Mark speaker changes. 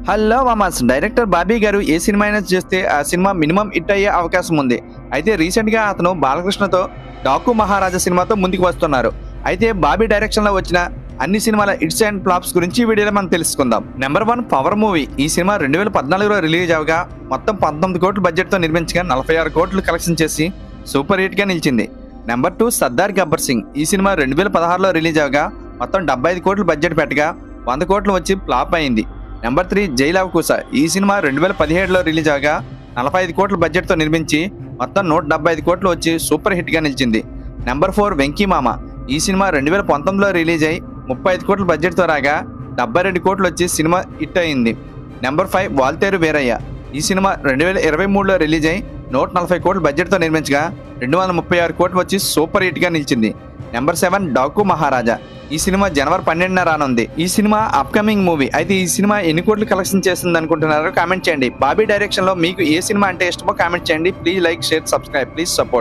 Speaker 1: Hello మామాస్, director Bobby గారు ఏ cinema అయినా చేస్తే ఆ సినిమా మినిమం హిట్ అయ్యే అవకాశం ఉంది. అయితే రీసెంట్ గా అతను బాలకృష్ణతో డాకు మహారాజా సినిమాతో ముందుకు వస్తున్నారు. అయితే బాబీ డైరెక్షన్ లో వచ్చిన అన్ని సినిమాల హిట్స్ అండ్ ఫ్లాప్స్ గురించి ఈ వీడియోలో మనం తెలుసుకుందాం. Number 1 power movie. ఈ సినిమా 2014లో రిలీజ్ అవగా మొత్తం 19 కోట్ల బడ్జెట్ తో నిర్మించగా 46 కోట్లు కలెక్షన్ చేసి సూపర్ హిట్ గా నిలిచింది. నెంబర్ 2 సర్దార్ గబ్బర్ సింగ్. ఈ సినిమా 2016లో రిలీజ్ అవగా మొత్తం 75 కోట్లు బడ్జెట్ పెట్టగా 100 కోట్లు వచ్చి ఫ్లాప్ అయింది. నెంబర్ 3 జై లవ కుశ. ఈ సినిమా 2017లో రిలీజ్ అవగా 45 కోట్ల బడ్జెట్తో నిర్మించి మొత్తం 175 కోట్లు వచ్చి సూపర్ హిట్గా నిలిచింది. నెంబర్ 4 వెంకీ మామ. ఈ సినిమా 2019లో రిలీజ్ అయి 35 కోట్ల బడ్జెట్తో రాగా 72 కోట్లు వచ్చి సినిమా హిట్ అయింది. నెంబర్ 5 వాల్తేరు వీరయ్య. ఈ సినిమా 2023లో రిలీజ్ అయి 140 కోట్ల బడ్జెట్తో నిర్మించగా 236 కోట్లు వచ్చి సూపర్ హిట్గా నిలిచింది. నెంబర్ 7 డాకు మహారాజా. ఈ సినిమా జనవరి 12న రానుంది. ఈ సినిమా అప్కమింగ్ మూవీ. అయితే ఈ సినిమా ఎన్ని కోట్లు కలెక్షన్ చేస్తుంది అనుకుంటున్నారో కామెంట్ చేయండి. బాబీ డైరెక్షన్ లో మీకు ఏ సినిమా అంటే ఇష్టమో కామెంట్ చేయండి. Please like, share, subscribe. Please support.